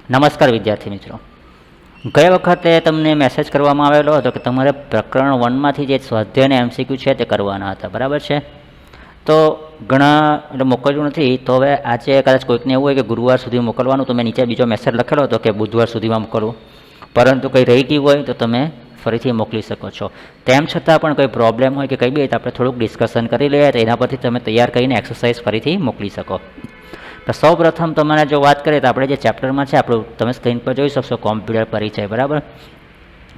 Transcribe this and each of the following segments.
નમસ્કાર વિદ્યાર્થી મિત્રો, ગઈ વખતે તમને મેસેજ કરવામાં આવેલો હતો કે તમારે પ્રકરણ 1માંથી જે સ્વાધ્યાય અને એમસીક્યુ છે તે કરવાના હતા, બરાબર છે? તો ઘણા એટલે મોકલ્યું નથી, તો હવે આજે કદાચ કોઈકને એવું હોય કે ગુરુવાર સુધી મોકલવાનું, તો મેં નીચે બીજો મેસેજ લખેલો હતો કે બુધવાર સુધીમાં મોકલવું, પરંતુ કંઈ રહી ગયું હોય તો તમે ફરીથી મોકલી શકો છો. તેમ છતાં પણ કોઈ પ્રોબ્લેમ હોય કે કંઈ બી આપણે થોડુંક ડિસ્કશન કરી લઈએ, તો એના પરથી તમે તૈયાર કરીને એક્સરસાઇઝ ફરીથી મોકલી શકો. તો સૌ પ્રથમ તમારે જો વાત કરીએ તો આપણે જે ચેપ્ટરમાં છે આપણું, તમે સ્ક્રીન પર જોઈ શકશો કોમ્પ્યુટર પરિચય, બરાબર?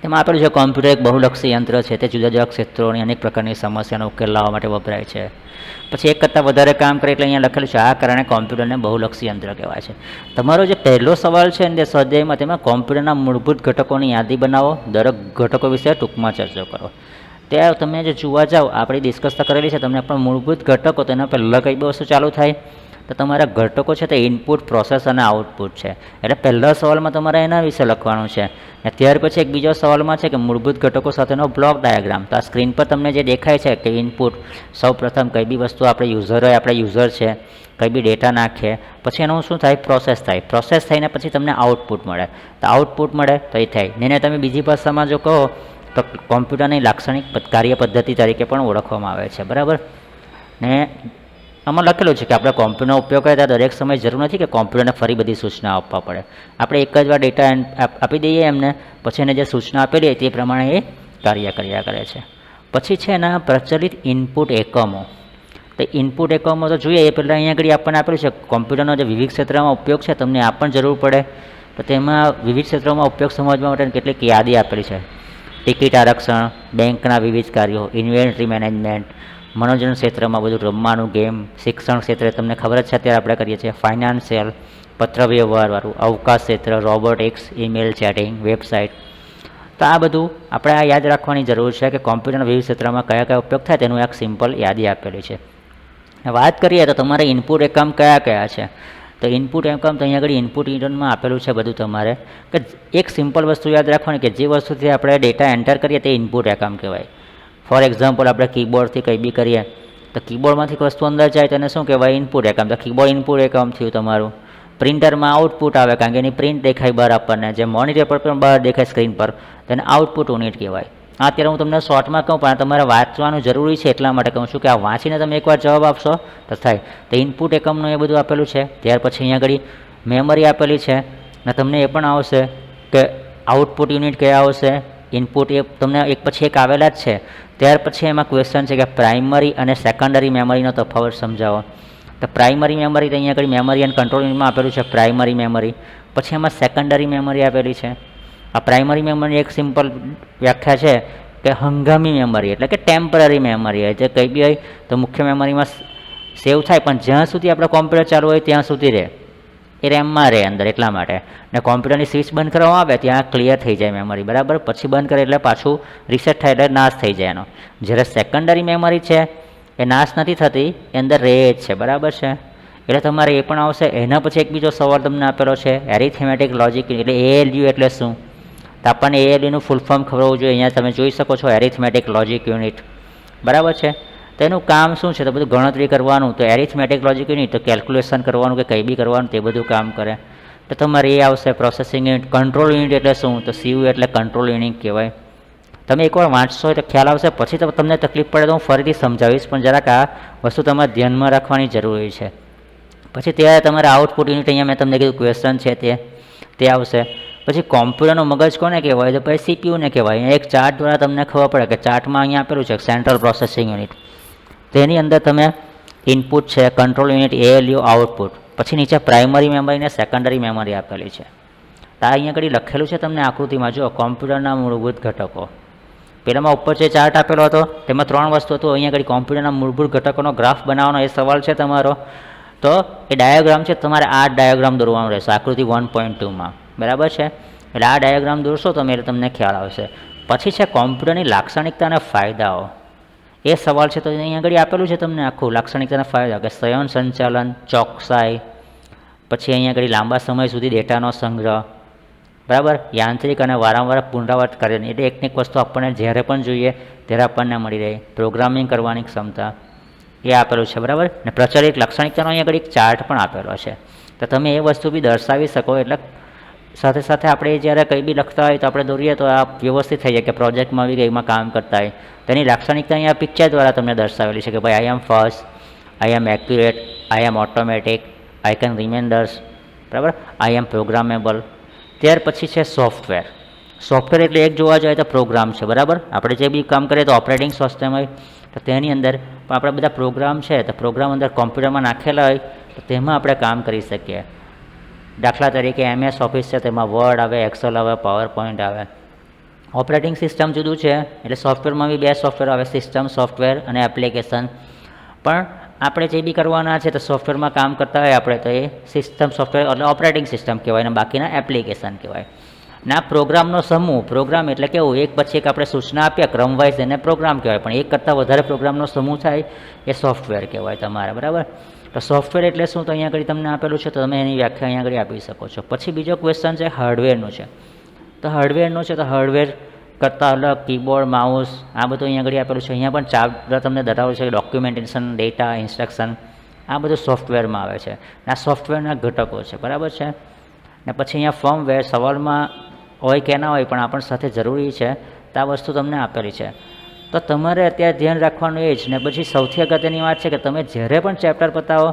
એમાં આપેલું છે કોમ્પ્યુટર એક બહુલક્ષી યંત્ર છે, તે જુદા જુદા ક્ષેત્રોની અનેક પ્રકારની સમસ્યાનો ઉકેલ લાવવા માટે વપરાય છે. પછી એક કરતાં વધારે કામ કરે એટલે અહીંયા લખેલું છે, આ કારણે કોમ્પ્યુટરને બહુલક્ષી યંત્ર કહેવાય છે. તમારો જે પહેલો સવાલ છે ને તે સ્વાધ્યાયમાં, તેમાં કોમ્પ્યુટરના મૂળભૂત ઘટકોની યાદી બનાવો, દરેક ઘટકો વિશે ટૂંકમાં ચર્ચા કરો. ત્યાં તમે જે જોવા જાઓ, આપણે ડિસ્કસ તો કરેલી છે, તમને પણ મૂળભૂત ઘટકો, તેના પહેલાં કઈ બી વસ્તુ ચાલુ થાય તો તમારા ઘટકો છે તે ઇનપુટ, પ્રોસેસ અને આઉટપુટ છે. એટલે પહેલા સવાલમાં તમારે એના વિશે લખવાનું છે. અને ત્યાર પછી એક બીજો સવાલમાં છે કે મૂળભૂત ઘટકો સાથેનો બ્લોક ડાયાગ્રામ. તો આ સ્ક્રીન પર તમને જે દેખાય છે કે ઇનપુટ, સૌ પ્રથમ કઈ બી વસ્તુ આપણે યુઝર હોય, આપણે યુઝર છે, કંઈ બી ડેટા નાખીએ, પછી એનું શું થાય, પ્રોસેસ થાય. પ્રોસેસ થઈને પછી તમને આઉટપુટ મળે. તો આઉટપુટ મળે તો એ થાય. ને તમે બીજી ભાષામાં જો કહો તો કોમ્પ્યુટરની લાક્ષણિક કાર્ય પદ્ધતિ તરીકે પણ ઓળખવામાં આવે છે, બરાબર? ને આમાં લખેલું છે કે આપણે કોમ્પ્યુટરનો ઉપયોગ કરીએ ત્યારે દરેક સમય જરૂર નથી કે કોમ્પ્યુટરને ફરી બધી સૂચના આપવા પડે. આપણે એક જ વાર ડેટા આપી દઈએ એમને, પછી એને જે સૂચના આપેલી હોય તે પ્રમાણે એ કાર્ય કર્યા કરે છે. પછી છે એના પ્રચલિત ઇનપુટ એકમો. તો ઇનપુટ એકમો તો જોઈએ એ પહેલાં અહીંયા આગળ આપણને આપેલું છે કોમ્પ્યુટરનો જે વિવિધ ક્ષેત્રમાં ઉપયોગ છે, તમને આ પણ જરૂર પડે. તો તેમાં વિવિધ ક્ષેત્રોમાં ઉપયોગ સમજવા માટે કેટલીક યાદી આપેલી છે. ટિકિટ આરક્ષણ, બેંકના વિવિધ કાર્યો, ઇન્વેન્ટરી મેનેજમેન્ટ, મનોરંજન ક્ષેત્રમાં બધું રમવાનું, ગેમ, શિક્ષણ ક્ષેત્રે તમને ખબર જ છે અત્યારે આપણે કરીએ છીએ, ફાઇનાન્શિયલ, પત્ર વ્યવહારવાળું, અવકાશ ક્ષેત્ર, રોબોટિક્સ, ઈમેલ, ચેટિંગ, વેબસાઇટ. તો આ બધું આપણે આ યાદ રાખવાની જરૂર છે કે કોમ્પ્યુટરના વિવિધ ક્ષેત્રમાં કયા કયા ઉપયોગ થાય તેનું એક સિમ્પલ યાદી આપેલી છે. વાત કરીએ તો તમારે ઇનપુટ એકમ કયા કયા છે, તો ઇનપુટ એકમ તો અહીંયા આગળ ઇનપુટ યુનિટમાં આપેલું છે બધું તમારે, કે એક સિમ્પલ વસ્તુ યાદ રાખવાની કે જે વસ્તુથી આપણે ડેટા એન્ટર કરીએ તે ઇનપુટ એકમ કહેવાય. ફોર એક્ઝામ્પલ, આપણે કીબોર્ડથી કંઈ બી કરીએ તો કીબોર્ડમાંથી વસ્તુ અંદર જાય તેને શું કહેવાય, ઇનપુટ એકમ. તો કીબોર્ડ ઇનપુટ એકમ થયું તમારું. પ્રિન્ટરમાં આઉટપુટ આવે કારણ કે એની પ્રિન્ટ દેખાય બહાર આપણને, જે મોનિટર પર પણ બહાર દેખાય સ્ક્રીન પર, તેને આઉટપુટ યુનિટ કહેવાય. અત્યારે હું તમને શોર્ટમાં કહું, પણ તમારે વાંચવાનું જરૂરી છે એટલા માટે કહું છું કે આ વાંચીને તમે એકવાર જવાબ આપશો તો થાય. તો ઇનપુટ એકમનું એ બધું આપેલું છે. ત્યાર પછી અહીંયા આગળ મેમરી આપેલી છે, અને તમને એ પણ આવશે કે આઉટપુટ યુનિટ કયા આવશે, ઇનપુટ એ તમને એક પછી એક આવેલા જ છે. ત્યાર પછી એમાં ક્વેશ્ચન છે કે પ્રાઇમરી અને સેકન્ડરી મેમરીનો તફાવત સમજાવો. તો પ્રાઇમરી મેમરી તો અહીંયા આગળ મેમરી એન્ડ કંટ્રોલ યુનિટમાં આપેલું છે, પ્રાઇમરી મેમરી. પછી એમાં સેકન્ડરી મેમરી આપેલી છે. આ પ્રાઇમરી મેમરી એક સિમ્પલ વ્યાખ્યા છે કે હંગામી મેમરી, એટલે કે ટેમ્પરરી મેમરી હોય, જે કંઈ બી હોય તો મુખ્ય મેમરીમાં સેવ થાય, પણ જ્યાં સુધી આપણે કોમ્પ્યુટર ચાલુ હોય ત્યાં સુધી રહે, એ રેમમાં રહે અંદર, એટલા માટે. ને કોમ્પ્યુટરની સ્વિચ બંધ કરવામાં આવે ત્યાં ક્લિયર થઈ જાય મેમરી, બરાબર? પછી બંધ કરે એટલે પાછું રિસેટ થાય એટલે નાશ થઈ જાય એનો. જ્યારે સેકન્ડરી મેમરી છે એ નાશ નથી થતી, એ અંદર રહે જ છે, બરાબર છે? એટલે તમારે એ પણ આવશે. એના પછી એક બીજો સવાલ તમને આપેલો છે, એરિથમેટિક લોજિક, એટલે એએલયુ એટલે શું? તો આપણને એએલયુનું ફૂલ ફોર્મ ખબર હોવું જોઈએ. અહીંયા તમે જોઈ શકો છો એરિથમેટિક લોજિક યુનિટ, બરાબર છે? તો એનું કામ શું છે, તો બધું ગણતરી કરવાનું. તો એરિથમેટિક લોજિક યુનિટ તો કેલ્ક્યુલેશન કરવાનું કે કંઈ બી કરવાનું, તે બધું કામ કરે. તો તમારે એ આવશે પ્રોસેસિંગ યુનિટ. કંટ્રોલ યુનિટ એટલે શું, તો સીયુ એટલે કંટ્રોલ યુનિટ કહેવાય. તમે એકવાર વાંચશો તો ખ્યાલ આવશે, પછી તો તમને તકલીફ પડે તો હું ફરીથી સમજાવીશ, પણ જરાક આ વસ્તુ તમારે ધ્યાનમાં રાખવાની જરૂરી છે. પછી ત્યારે તમારે આઉટપુટ યુનિટ, અહીંયા મેં તમને કીધું ક્વેશ્ચન છે તે આવશે. પછી કોમ્પ્યુટરનું મગજ કોને કહેવાય, તો પછી સીપીયુને કહેવાય. અહીંયા એક ચાર્ટ દ્વારા તમને ખબર પડે કે ચાર્ટમાં અહીંયા આપેલું છે સેન્ટ્રલ પ્રોસેસિંગ યુનિટ. તેની અંદર તમે ઇનપુટ છે, કંટ્રોલ યુનિટ, એએલયુ, આઉટપુટ, પછી નીચે પ્રાઇમરી મેમરી અને સેકન્ડરી મેમરી આપેલી છે. તો આ અહીંયા આગળ લખેલું છે તમને આકૃતિમાં, જો કોમ્પ્યુટરના મૂળભૂત ઘટકો. પહેલામાં ઉપર જે ચાર્ટ આપેલો હતો તેમાં 3 વસ્તુ હતું. અહીંયા આગળ કોમ્પ્યુટરના મૂળભૂત ઘટકોનો ગ્રાફ બનાવવાનો એ સવાલ છે તમારો. તો એ ડાયાગ્રામ છે, તમારે આ ડાયાગ્રામ દોરવાનો રહેશે આકૃતિ 1.2માં, બરાબર છે? એટલે આ ડાયાગ્રામ દોરશો તમે એટલે તમને ખ્યાલ આવશે. પછી છે કોમ્પ્યુટરની લાક્ષણિકતા અને ફાયદાઓ. એ સવાલ છે, તો અહીંયા આગળ આપેલું છે તમને આખું લાક્ષણિકતાના ફાયદા, કે સ્વયં સંચાલન, ચોકસાઈ, પછી અહીંયા આગળ લાંબા સમય સુધી ડેટાનો સંગ્રહ, બરાબર? યાંત્રિક અને વારંવાર પુનરાવર્ત કરે, એટલે એકને એક વસ્તુ આપણને જ્યારે પણ જોઈએ ત્યારે આપણને મળી રહે. પ્રોગ્રામિંગ કરવાની ક્ષમતા, એ આપેલું છે, બરાબર? ને પ્રચલિત લાક્ષણિકતાનો અહીંયા આગળ એક ચાર્ટ પણ આપેલો છે. તો તમે એ વસ્તુ બી દર્શાવી શકો, એટલે સાથે સાથે આપણે જ્યારે કંઈ બી લખતા હોય તો આપણે દોરીએ તો આ વ્યવસ્થિત થઈ જાય કે પ્રોજેક્ટમાં આવી ગઈ એમાં કામ કરતા હોય. તેની લાક્ષણિકતા અહીંયા પિક્ચર દ્વારા તમને દર્શાવેલી છે કે ભાઈ I am fast, I am accurate, I am automatic, I can reminders, બરાબર, આઈ એમ પ્રોગ્રામેબલ. ત્યાર પછી છે સોફ્ટવેર. સોફ્ટવેર એટલે એક જોવા જાય તો પ્રોગ્રામ છે, બરાબર. આપણે જે બી કામ કરીએ તો ઓપરેટિંગ સિસ્ટમ હોય તો તેની અંદર પણ આપણા બધા પ્રોગ્રામ છે તો પ્રોગ્રામ અંદર કોમ્પ્યુટરમાં નાખેલા હોય તો તેમાં આપણે કામ કરી શકીએ. દાખલા તરીકે MS ઓફિસ છે તેમાં વર્ડ આવે, એક્સેલ આવે, પાવર પોઈન્ટ આવે. ઓપરેટિંગ સિસ્ટમ જુદું છે એટલે સોફ્ટવેરમાં બી બે સોફ્ટવેર આવે, સિસ્ટમ સોફ્ટવેર અને એપ્લિકેશન. પણ આપણે જે બી કરવાના છે તો સોફ્ટવેરમાં કામ કરતા હોય આપણે તો એ સિસ્ટમ સોફ્ટવેર એટલે ઓપરેટિંગ સિસ્ટમ કહેવાય અને બાકીના એપ્લિકેશન કહેવાય. ના પ્રોગ્રામનો સમૂહ, પ્રોગ્રામ એટલે કેવું એક પછી એક આપણે સૂચના આપીએ ક્રમવાઇઝ એને પ્રોગ્રામ કહેવાય, પણ એક કરતાં વધારે પ્રોગ્રામનો સમૂહ થાય એ સોફ્ટવેર કહેવાય તમારે, બરાબર. તો સોફ્ટવેર એટલે શું તો અહીંયા આગળ તમને આપેલું છે તો તમે એની વ્યાખ્યા અહીંયા આગળ આપી શકો છો. પછી બીજો ક્વેશ્ચન છે હાર્ડવેરનું છે. તો હાર્ડવેરનું છે તો હાર્ડવેર કરતાં અલગ કીબોર્ડ, માઉસ આ બધું અહીંયા આગળ આપેલું છે. અહીંયા પણ ચાર તમને ધરાવેલું છે ડોક્યુમેન્ટેશન, ડેટા, ઇન્સ્ટ્રક્શન, આ બધું સોફ્ટવેરમાં આવે છે. આ સોફ્ટવેરના ઘટકો છે, બરાબર છે. ને પછી અહીંયા ફર્મવેર સવાલમાં હોય કે ના હોય પણ આપણ સાથે જરૂરી છે તો આ વસ્તુ તમને આપેલી છે. તો તમારે અત્યારે ધ્યાન રાખવાનું એ જ. ને પછી સૌથી અગત્યની વાત છે કે તમે જ્યારે પણ ચેપ્ટર પતાવો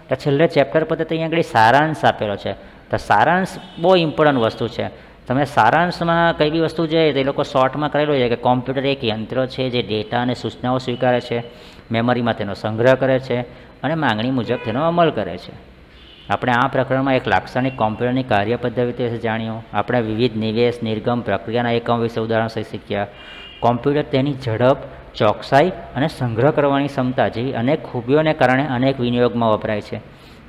તો છેલ્લે ચેપ્ટર પતે તો અહીંયા આગળ સારાંશ આપેલો છે. તો સારાંશ બહુ ઇમ્પોર્ટન્ટ વસ્તુ છે. તમે સારાંશમાં કઈ બી વસ્તુ છે તે લોકો શોર્ટમાં કરેલું છે કે કોમ્પ્યુટર એક યંત્ર છે જે ડેટા અને સૂચનાઓ સ્વીકારે છે, મેમરીમાં તેનો સંગ્રહ કરે છે અને માંગણી મુજબ તેનો અમલ કરે છે. આપણે આ પ્રકરણમાં એક લાક્ષણિક કોમ્પ્યુટરની કાર્ય પદ્ધતિ વિશે જાણ્યું. આપણે વિવિધ નિવેશ, નિર્ગમ, પ્રક્રિયાના એકમ વિશે ઉદાહરણ શીખ્યા. કોમ્પ્યુટર તેની ઝડપ, ચોકસાઈ અને સંગ્રહ કરવાની ક્ષમતા જેવી અનેક ખૂબીઓને કારણે અનેક વિનિયોગમાં વપરાય છે.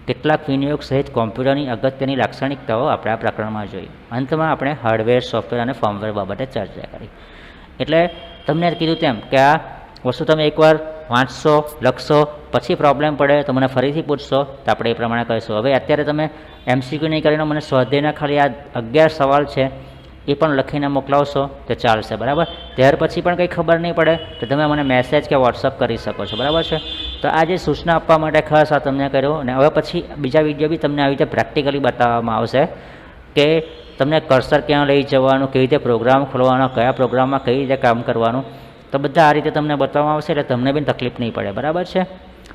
કેટલાક વિનિયોગ સહિત કોમ્પ્યુટરની અગત્યની લાક્ષણિકતાઓ આપણે આ પ્રકરણમાં જોઈ. અંતમાં આપણે હાર્ડવેર, સોફ્ટવેર અને ફર્મવેર બાબતે ચર્ચા કરી. એટલે તમને કીધું તેમ કે આ વસ્તુ તમે એકવાર વાંચશો, લખશો, પછી પ્રોબ્લેમ પડે તો મને ફરીથી પૂછશો તો આપણે એ પ્રમાણે કહીશું. હવે અત્યારે તમે MCQ નહીં કરીને મને સ્વાધ્યાયના ખાલી આ 11 સવાલ છે એ પણ લખીને મોકલાવશો તો ચાલશે, બરાબર. ત્યાર પછી પણ કંઈ ખબર નહીં પડે તો તમે મને મેસેજ કે વોટ્સઅપ કરી શકો છો, બરાબર છે. તો આ જે સૂચના આપવા માટે ખાસ આ તમને કર્યો. અને હવે પછી બીજા વિડીયો બી તમને આવી રીતે પ્રેક્ટિકલી બતાવવામાં આવશે કે તમને કર્સર ક્યાં લઈ જવાનું, કેવી રીતે પ્રોગ્રામ ખોલવાનો, કયા પ્રોગ્રામમાં કઈ રીતે કામ કરવાનું, તો બધા આ રીતે તમને બતાવવામાં આવશે એટલે તમને બી તકલીફ નહીં પડે, બરાબર છે.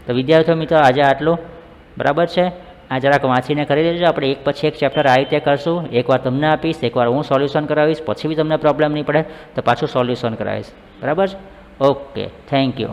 તો વિદ્યાર્થીઓ મિત્રો આજે આટલું, બરાબર છે. આ જરાક વાંચીને કરી દેજો. આપણે એક પછી એક ચેપ્ટર આ રીતે કરશું. એકવાર તમને આપીશ, એકવાર હું સોલ્યુશન કરાવીશ, પછી બી તમને પ્રોબ્લેમ નહીં પડે તો પાછું સોલ્યુશન કરાવીશ, બરાબર. Okay, thank you.